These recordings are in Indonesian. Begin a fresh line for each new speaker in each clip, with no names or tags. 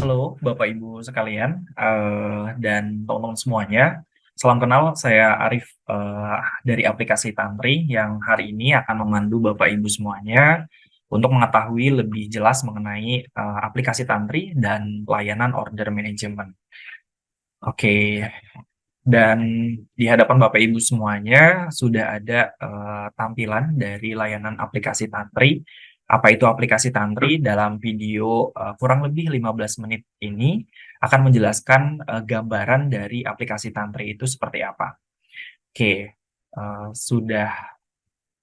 Halo Bapak Ibu sekalian, dan teman-teman semuanya. Salam kenal, saya Arif, dari aplikasi Tantri yang hari ini akan memandu Bapak Ibu semuanya untuk mengetahui lebih jelas mengenai, aplikasi Tantri dan layanan order management. Oke, dan di hadapan Bapak Ibu semuanya sudah ada, tampilan dari layanan aplikasi Tantri. Apa itu aplikasi Tantri? Dalam video, kurang lebih 15 menit ini akan menjelaskan, gambaran dari aplikasi Tantri itu seperti apa. Oke, sudah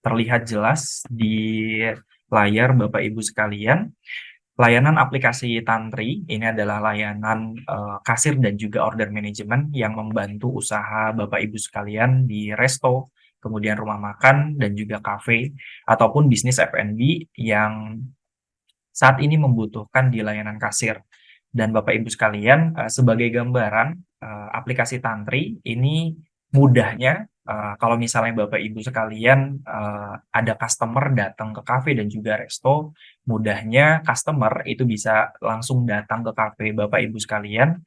terlihat jelas di layar Bapak Ibu sekalian. Layanan aplikasi Tantri ini adalah layanan, kasir dan juga order management yang membantu usaha Bapak Ibu sekalian di resto, kemudian rumah makan dan juga kafe, ataupun bisnis F&B yang saat ini membutuhkan di layanan kasir. Dan Bapak Ibu sekalian, sebagai gambaran, aplikasi Tantri ini mudahnya, kalau misalnya Bapak Ibu sekalian, ada customer datang ke kafe dan juga resto, mudahnya customer itu bisa langsung datang ke kafe Bapak Ibu sekalian,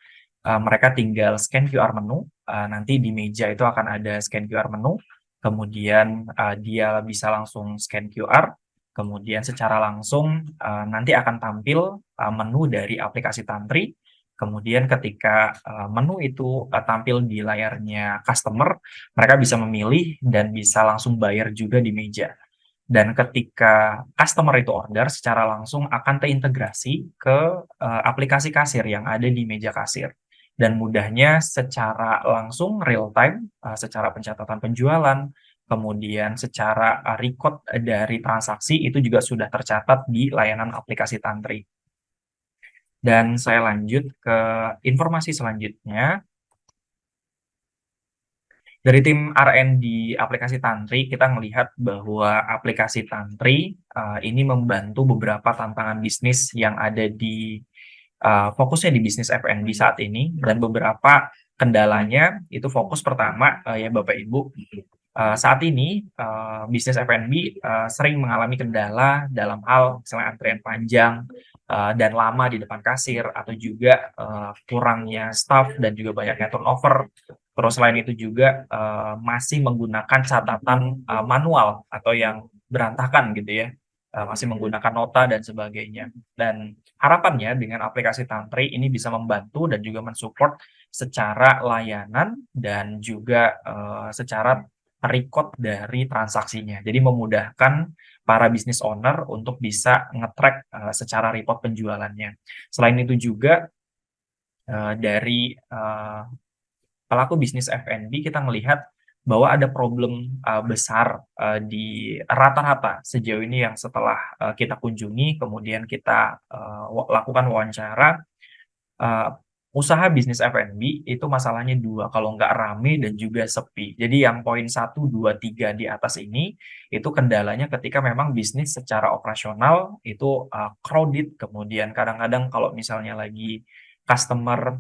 mereka tinggal scan QR menu, nanti di meja itu akan ada scan QR menu, kemudian, dia bisa langsung scan QR, kemudian secara langsung, nanti akan tampil, menu dari aplikasi Tantri. Kemudian ketika, menu itu, tampil di layarnya customer, mereka bisa memilih dan bisa langsung bayar juga di meja. Dan ketika customer itu order, secara langsung akan terintegrasi ke, aplikasi kasir yang ada di meja kasir. Dan mudahnya secara langsung real time, secara pencatatan penjualan, kemudian secara, record dari transaksi itu juga sudah tercatat di layanan aplikasi Tantri. Dan saya lanjut ke informasi selanjutnya. Dari tim R&D aplikasi Tantri, kita melihat bahwa aplikasi Tantri, ini membantu beberapa tantangan bisnis yang ada di fokusnya di bisnis F&B saat ini, dan beberapa kendalanya itu fokus pertama, ya Bapak Ibu, saat ini, bisnis F&B, sering mengalami kendala dalam hal misalnya antrian panjang, dan lama di depan kasir, atau juga, kurangnya staff dan juga banyaknya turnover. Terus selain itu juga, masih menggunakan catatan, manual atau yang berantakan gitu ya, masih menggunakan nota dan sebagainya. Dan harapannya dengan aplikasi Tantri ini bisa membantu dan juga mensupport secara layanan dan juga, secara record dari transaksinya. Jadi memudahkan para business owner untuk bisa nge-track, secara report penjualannya. Selain itu juga, dari, pelaku bisnis F&B kita melihat bahwa ada problem, besar, di rata-rata sejauh ini yang setelah, kita kunjungi kemudian kita, lakukan wawancara, Eee, usaha bisnis F&B itu masalahnya 2, kalau nggak rame dan juga sepi. Jadi yang poin 1, 2, 3 di atas ini, itu kendalanya ketika memang bisnis secara operasional itu, crowded, kemudian kadang-kadang kalau misalnya lagi customer,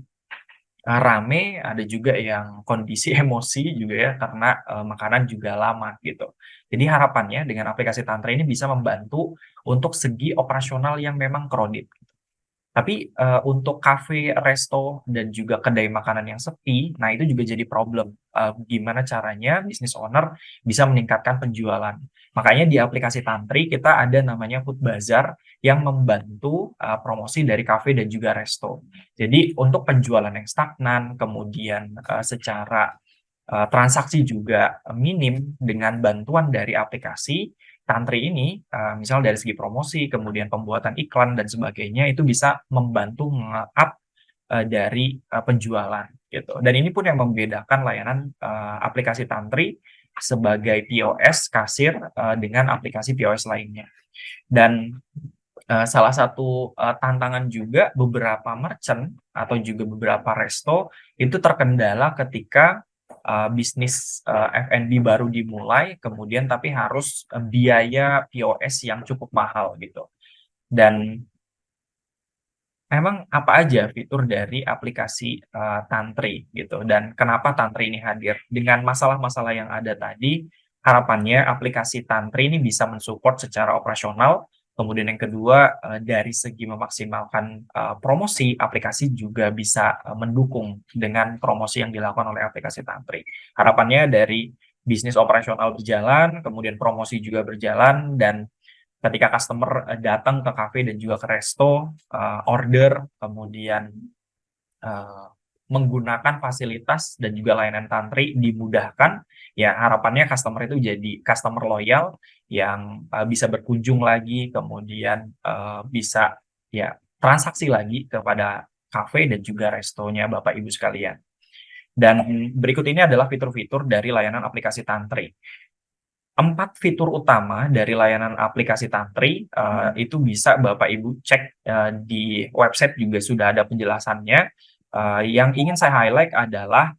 rame, ada juga yang kondisi emosi juga ya, karena, makanan juga lama gitu. Jadi harapannya dengan aplikasi Tantra ini bisa membantu untuk segi operasional yang memang crowded. Tapi, untuk kafe, resto, dan juga kedai makanan yang sepi, nah itu juga jadi problem, gimana caranya bisnis owner bisa meningkatkan penjualan. Makanya di aplikasi Tantri kita ada namanya Food Bazaar yang membantu, promosi dari kafe dan juga resto. Jadi untuk penjualan yang stagnan, kemudian, secara, transaksi juga, minim dengan bantuan dari aplikasi Tantri ini, misal dari segi promosi, kemudian pembuatan iklan dan sebagainya, itu bisa membantu nge-up, dari, penjualan gitu. Dan ini pun yang membedakan layanan, aplikasi Tantri sebagai POS kasir, dengan aplikasi POS lainnya. Dan, salah satu, tantangan juga beberapa merchant atau juga beberapa resto itu terkendala ketika, bisnis, F&B baru dimulai, kemudian tapi harus, biaya POS yang cukup mahal gitu. Dan memang apa aja fitur dari aplikasi, Tantri gitu, dan kenapa Tantri ini hadir. Dengan masalah-masalah yang ada tadi, harapannya aplikasi Tantri ini bisa mensupport secara operasional, Kemudian yang kedua, dari segi memaksimalkan, promosi, aplikasi juga bisa, mendukung dengan promosi yang dilakukan oleh aplikasi Tantri. Harapannya dari bisnis operasional berjalan, kemudian promosi juga berjalan, dan ketika customer, datang ke kafe dan juga ke resto, order, kemudian eee, menggunakan fasilitas dan juga layanan Tantri dimudahkan, ya harapannya customer itu jadi customer loyal yang, bisa berkunjung lagi, kemudian, bisa ya transaksi lagi kepada kafe dan juga restonya Bapak Ibu sekalian. Dan berikut ini adalah fitur-fitur dari layanan aplikasi Tantri. 4 fitur utama dari layanan aplikasi Tantri, itu bisa Bapak Ibu cek, di website juga sudah ada penjelasannya. Yang ingin saya highlight adalah,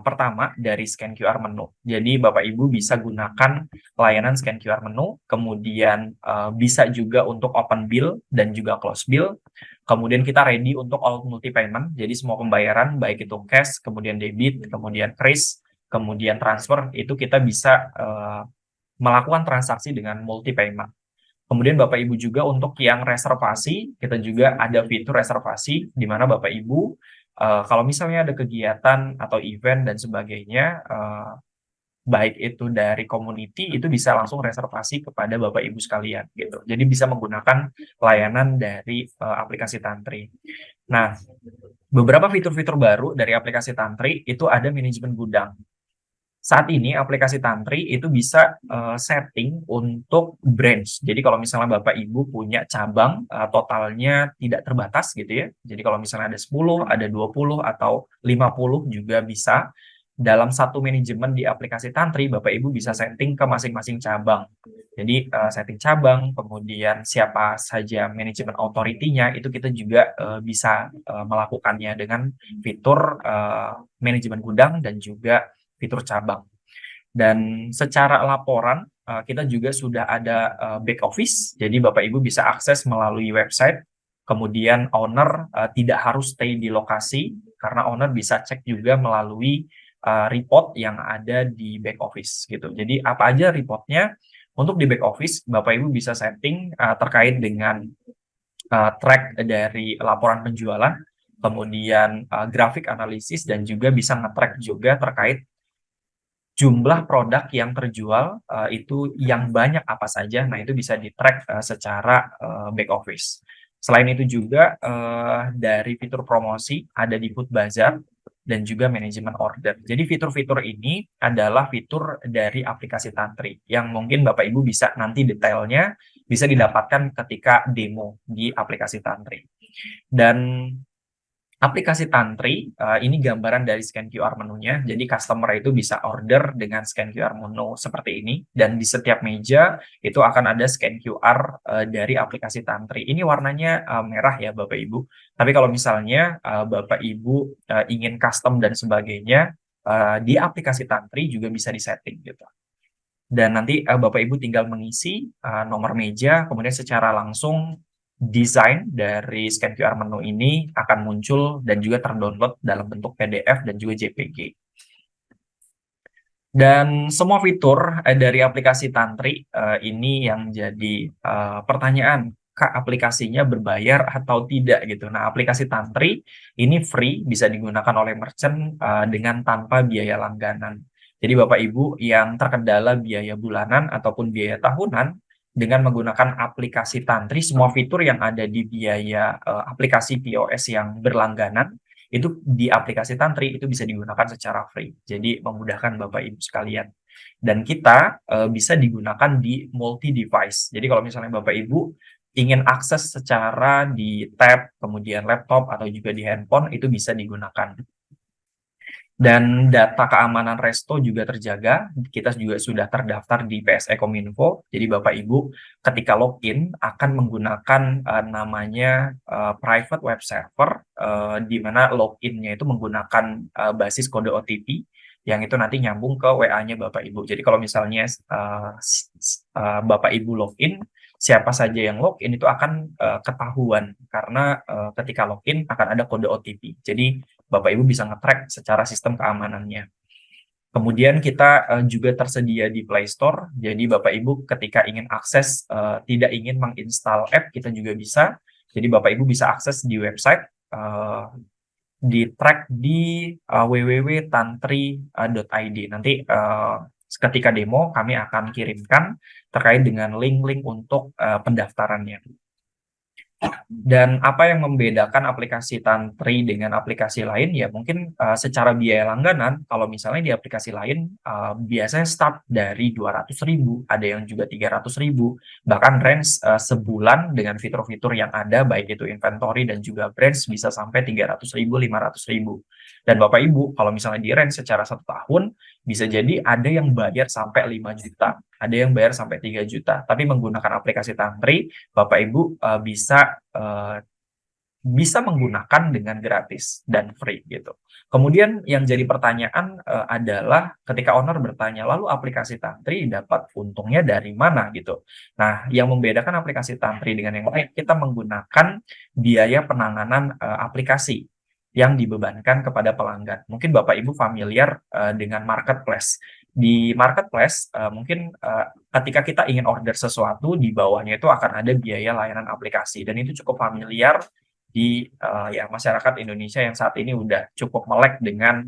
pertama dari scan QR menu. Jadi Bapak Ibu bisa gunakan layanan scan QR menu, kemudian, bisa juga untuk open bill dan juga close bill. Kemudian kita ready untuk all multi payment, jadi semua pembayaran baik itu cash, kemudian debit, kemudian kris, kemudian transfer, itu kita bisa, melakukan transaksi dengan multi payment. Kemudian Bapak Ibu juga untuk yang reservasi, kita juga ada fitur reservasi di mana Bapak Ibu, kalau misalnya ada kegiatan atau event dan sebagainya, baik itu dari community, itu bisa langsung reservasi kepada Bapak Ibu sekalian gitu. Jadi bisa menggunakan layanan dari, aplikasi Tantri. Nah, beberapa fitur-fitur baru dari aplikasi Tantri itu ada manajemen gudang. Saat ini aplikasi Tantri itu bisa, setting untuk branch. Jadi kalau misalnya Bapak Ibu punya cabang, totalnya tidak terbatas gitu ya. Jadi kalau misalnya ada 10, ada 20 atau 50 juga bisa. Dalam satu manajemen di aplikasi Tantri, Bapak Ibu bisa setting ke masing-masing cabang. Jadi, setting cabang, kemudian siapa saja manajemen authority-nya, itu kita juga, bisa, melakukannya dengan fitur, manajemen gudang dan juga fitur cabang. Dan secara laporan, kita juga sudah ada, back office, jadi Bapak Ibu bisa akses melalui website, kemudian owner, tidak harus stay di lokasi, karena owner bisa cek juga melalui, report yang ada di back office gitu. Jadi apa aja reportnya, untuk di back office Bapak Ibu bisa setting, terkait dengan, track dari laporan penjualan, kemudian, grafik analisis dan juga bisa nge-track juga terkait jumlah produk yang terjual, itu yang banyak apa saja, nah itu bisa di-track, secara, back office. Selain itu juga, dari fitur promosi ada di Food Bazaar dan juga manajemen order. Jadi fitur-fitur ini adalah fitur dari aplikasi Tantri, yang mungkin Bapak Ibu bisa nanti detailnya bisa didapatkan ketika demo di aplikasi Tantri. Dan aplikasi Tantri, ini gambaran dari scan QR menunya. Jadi customer itu bisa order dengan scan QR menu seperti ini, dan di setiap meja itu akan ada scan QR, dari aplikasi Tantri. Ini warnanya, merah ya Bapak Ibu. Tapi kalau misalnya, Bapak Ibu, ingin custom dan sebagainya, di aplikasi Tantri juga bisa disetting gitu. Dan nanti, Bapak Ibu tinggal mengisi, nomor meja, kemudian secara langsung desain dari scan QR menu ini akan muncul dan juga terdownload dalam bentuk PDF dan juga JPG. Dan semua fitur, dari aplikasi Tantri, ini yang jadi, pertanyaan, "Kak, aplikasinya berbayar atau tidak?" Gitu. Nah, aplikasi Tantri ini free, bisa digunakan oleh merchant, dengan tanpa biaya langganan. Jadi Bapak Ibu yang terkendala biaya bulanan ataupun biaya tahunan, dengan menggunakan aplikasi Tantri, semua fitur yang ada di biaya, aplikasi POS yang berlangganan, itu di aplikasi Tantri itu bisa digunakan secara free. Jadi memudahkan Bapak Ibu sekalian. Dan kita, bisa digunakan di multi device. Jadi kalau misalnya Bapak Ibu ingin akses secara di tab, kemudian laptop atau juga di handphone, itu bisa digunakan. Dan data keamanan resto juga terjaga, kita juga sudah terdaftar di PSE Kominfo. Jadi Bapak Ibu ketika login akan menggunakan, namanya, private web server, di mana login-nya itu menggunakan, basis kode OTP, yang itu nanti nyambung ke WA-nya Bapak Ibu. Jadi kalau misalnya, Bapak Ibu login, siapa saja yang login itu akan, ketahuan karena, ketika login akan ada kode OTP. Jadi Bapak Ibu bisa nge-track secara sistem keamanannya. Kemudian kita juga tersedia di Play Store. Jadi Bapak Ibu ketika ingin akses, tidak ingin menginstal app, kita juga bisa. Jadi Bapak Ibu bisa akses di website, di track di www.tantri.id. Nanti ketika demo kami akan kirimkan terkait dengan link-link untuk pendaftarannya. Dan apa yang membedakan aplikasi Tantri dengan aplikasi lain ya mungkin secara biaya langganan kalau misalnya di aplikasi lain biasanya start dari 200.000, ada yang juga 300.000, bahkan range sebulan dengan fitur-fitur yang ada baik itu inventory dan juga brands bisa sampai 300.000, 500.000. Dan Bapak Ibu kalau misalnya di range secara 1 tahun bisa jadi ada yang bayar sampai 5 juta, ada yang bayar sampai 3 juta, tapi menggunakan aplikasi Tantri Bapak Ibu bisa menggunakan dengan gratis dan free gitu. Kemudian yang jadi pertanyaan adalah ketika owner bertanya, lalu aplikasi Tantri dapat untungnya dari mana gitu. Nah, yang membedakan aplikasi Tantri dengan yang lain, kita menggunakan biaya penanganan aplikasi yang dibebankan kepada pelanggan. Mungkin Bapak Ibu familiar dengan marketplace. Di marketplace mungkin ketika kita ingin order sesuatu di bawahnya itu akan ada biaya layanan aplikasi dan itu cukup familiar di ya masyarakat Indonesia yang saat ini udah cukup melek dengan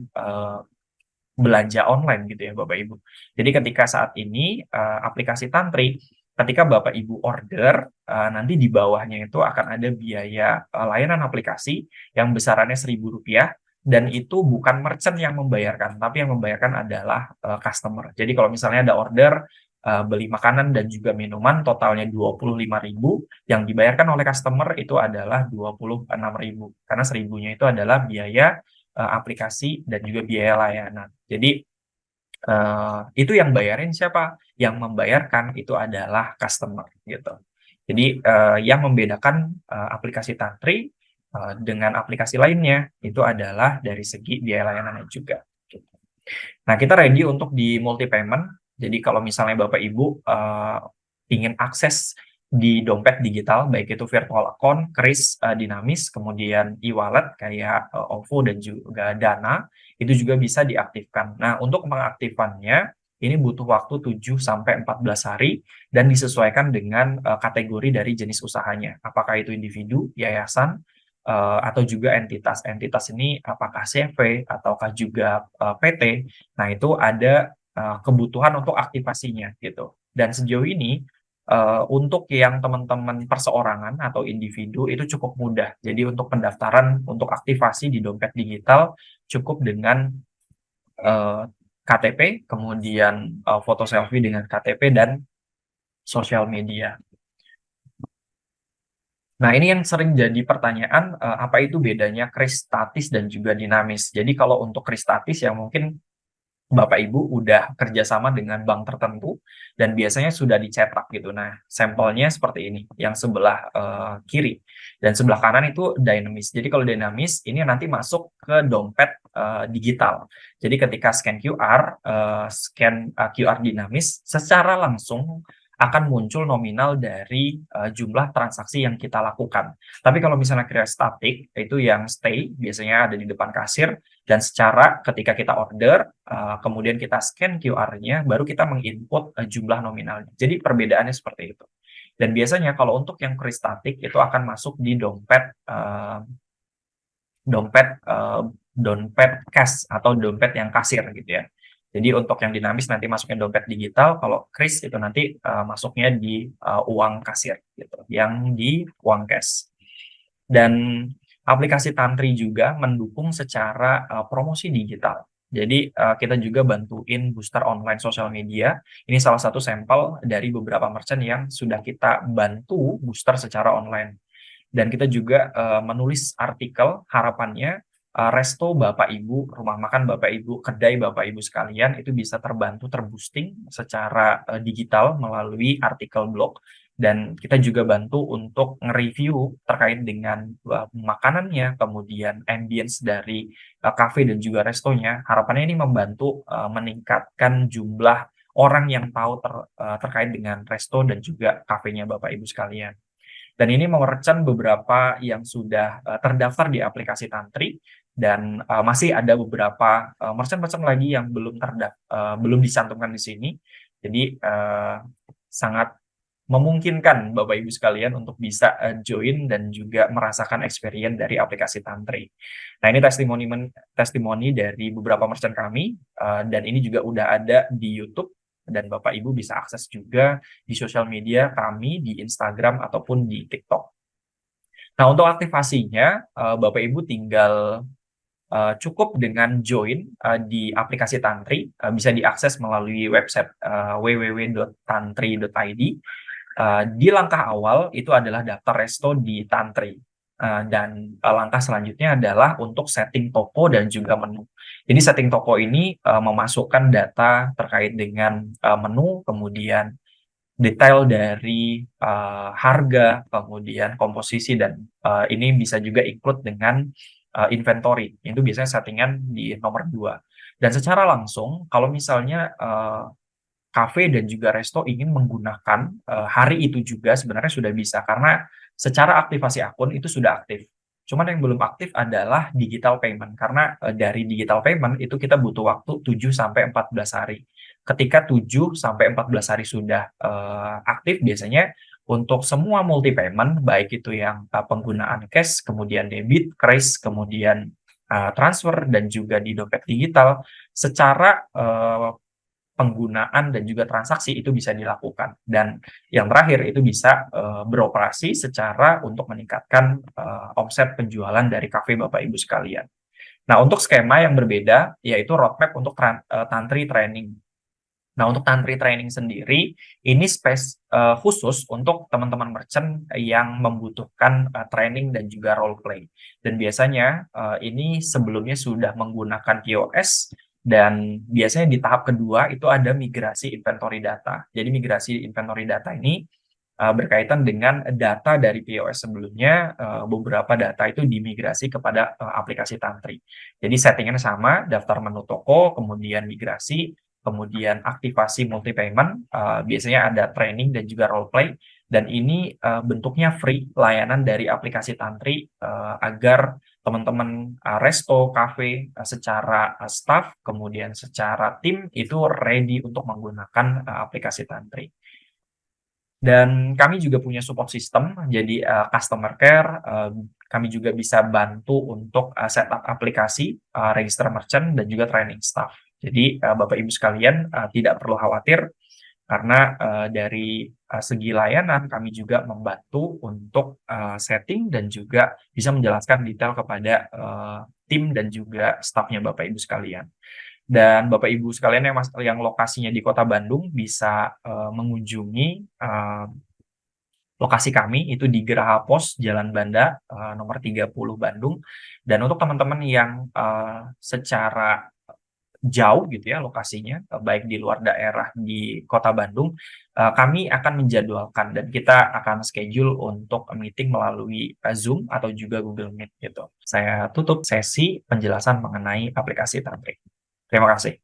belanja online gitu ya Bapak Ibu. Jadi ketika saat ini aplikasi Tantri, ketika Bapak Ibu order nanti di bawahnya itu akan ada biaya layanan aplikasi yang besarannya Rp1.000 dan itu bukan merchant yang membayarkan, tapi yang membayarkan adalah customer. Jadi kalau misalnya ada order beli makanan dan juga minuman totalnya 25.000, yang dibayarkan oleh customer itu adalah 26.000 karena 1.000-nya itu adalah biaya aplikasi dan juga biaya layanan. Jadi itu yang bayarin siapa? Yang membayarkan itu adalah customer gitu. Jadi yang membedakan aplikasi Tantri dengan aplikasi lainnya itu adalah dari segi biaya layanannya juga. Gitu. Nah, kita ready untuk di multi payment. Jadi kalau misalnya Bapak Ibu ingin akses di dompet digital, baik itu virtual account, kris dinamis, kemudian e-wallet kayak OVO dan juga Dana, itu juga bisa diaktifkan. Nah, untuk mengaktifkannya, ini butuh waktu 7 sampai 14 hari dan disesuaikan dengan kategori dari jenis usahanya. Apakah itu individu, yayasan, atau juga entitas. Entitas ini apakah CV ataukah juga PT. Nah, itu ada kebutuhan untuk aktivasinya gitu. Dan sejauh ini untuk yang teman-teman perseorangan atau individu itu cukup mudah. Jadi untuk pendaftaran untuk aktivasi di dompet digital cukup dengan KTP, kemudian foto selfie dengan KTP dan sosial media. Nah, ini yang sering jadi pertanyaan, apa itu bedanya kris statis dan juga dinamis. Jadi kalau untuk kris statis yang mungkin Bapak Ibu udah kerjasama dengan bank tertentu dan biasanya sudah dicetak gitu. Nah, sampelnya seperti ini, yang sebelah kiri dan sebelah kanan itu dinamis. Jadi kalau dinamis ini nanti masuk ke dompet digital. Jadi ketika scan QR, scan QR dinamis, secara langsung akan muncul nominal dari jumlah transaksi yang kita lakukan. Tapi kalau misalnya kira statik, itu yang stay, biasanya ada di depan kasir, dan secara ketika kita order, kemudian kita scan QR-nya, baru kita menginput jumlah nominalnya. Jadi perbedaannya seperti itu. Dan biasanya kalau untuk yang kris statik itu akan masuk di dompet cash atau dompet yang kasir gitu ya. Jadi untuk yang dinamis nanti masuknya dompet digital, kalau kris itu nanti masuknya di uang kasir gitu, yang di uang cash. Dan aplikasi Tantri juga mendukung secara promosi digital. Jadi kita juga bantuin booster online sosial media. Ini salah satu sampel dari beberapa merchant yang sudah kita bantu booster secara online. Dan kita juga menulis artikel harapannya resto Bapak Ibu, rumah makan Bapak Ibu, kedai Bapak Ibu sekalian itu bisa terbantu terboosting secara digital melalui artikel blog dan kita juga bantu untuk nge-review terkait dengan makanannya, kemudian ambience dari cafe dan juga restonya. Harapannya ini membantu meningkatkan jumlah orang yang tahu terkait dengan resto dan juga kafenya Bapak Ibu sekalian. Dan ini merchant beberapa yang sudah terdaftar di aplikasi Tantri dan masih ada beberapa merchant-merchant lagi yang belum dicantumkan di sini. Jadi sangat memungkinkan Bapak Ibu sekalian untuk bisa join dan juga merasakan experience dari aplikasi Tantri. Nah, ini testimoni dari beberapa merchant kami, dan ini juga udah ada di YouTube dan Bapak Ibu bisa akses juga di sosial media kami di Instagram ataupun di TikTok. Nah, untuk aktivasinya, Bapak Ibu tinggal cukup dengan join di aplikasi Tantri, bisa diakses melalui website www.tantri.id. Di langkah awal itu adalah daftar resto di Tantri. Dan langkah selanjutnya adalah untuk setting toko dan juga menu. Jadi setting toko ini memasukkan data terkait dengan menu, kemudian detail dari harga, kemudian komposisi, dan ini bisa juga include dengan inventory. Itu biasanya settingan di nomor 2. Dan secara langsung, kalau misalnya kafe dan juga resto ingin menggunakan hari itu juga sebenarnya sudah bisa, karena secara aktivasi akun itu sudah aktif. Cuman yang belum aktif adalah digital payment, karena dari digital payment itu kita butuh waktu 7 sampai 14 hari. Ketika 7 sampai 14 hari sudah aktif, biasanya untuk semua multi payment, baik itu yang penggunaan cash, kemudian debit, kris, kemudian transfer, dan juga di dompet digital, secara penggunaan dan juga transaksi itu bisa dilakukan. Dan yang terakhir itu bisa beroperasi secara untuk meningkatkan omset penjualan dari kafe Bapak Ibu sekalian. Nah, untuk skema yang berbeda yaitu roadmap untuk Tantri Training. Nah, untuk Tantri Training sendiri ini khusus untuk teman-teman merchant yang membutuhkan training dan juga role play. Dan biasanya ini sebelumnya sudah menggunakan POS, dan biasanya di tahap kedua itu ada migrasi inventory data. Jadi migrasi inventory data ini berkaitan dengan data dari POS sebelumnya, beberapa data itu dimigrasi kepada aplikasi Tantri. Jadi settingannya sama, daftar menu toko, kemudian migrasi, kemudian aktivasi multi payment, biasanya ada training dan juga role play, dan ini bentuknya free, layanan dari aplikasi Tantri, agar teman-teman resto, cafe, secara staff, kemudian secara tim itu ready untuk menggunakan aplikasi Tantri. Dan kami juga punya support system, jadi customer care, kami juga bisa bantu untuk setup aplikasi, register merchant, dan juga training staff. Jadi Bapak Ibu sekalian tidak perlu khawatir, karena dari segi layanan kami juga membantu untuk setting dan juga bisa menjelaskan detail kepada tim dan juga stafnya Bapak Ibu sekalian. Dan Bapak Ibu sekalian yang lokasinya di Kota Bandung bisa mengunjungi lokasi kami itu di Geraha Pos, Jalan Banda, nomor 30 Bandung. Dan untuk teman-teman yang secara jauh gitu ya lokasinya, baik di luar daerah di Kota Bandung, kami akan menjadwalkan dan kita akan schedule untuk meeting melalui Zoom atau juga Google Meet gitu. Saya tutup sesi penjelasan mengenai aplikasi Tantri. Terima kasih.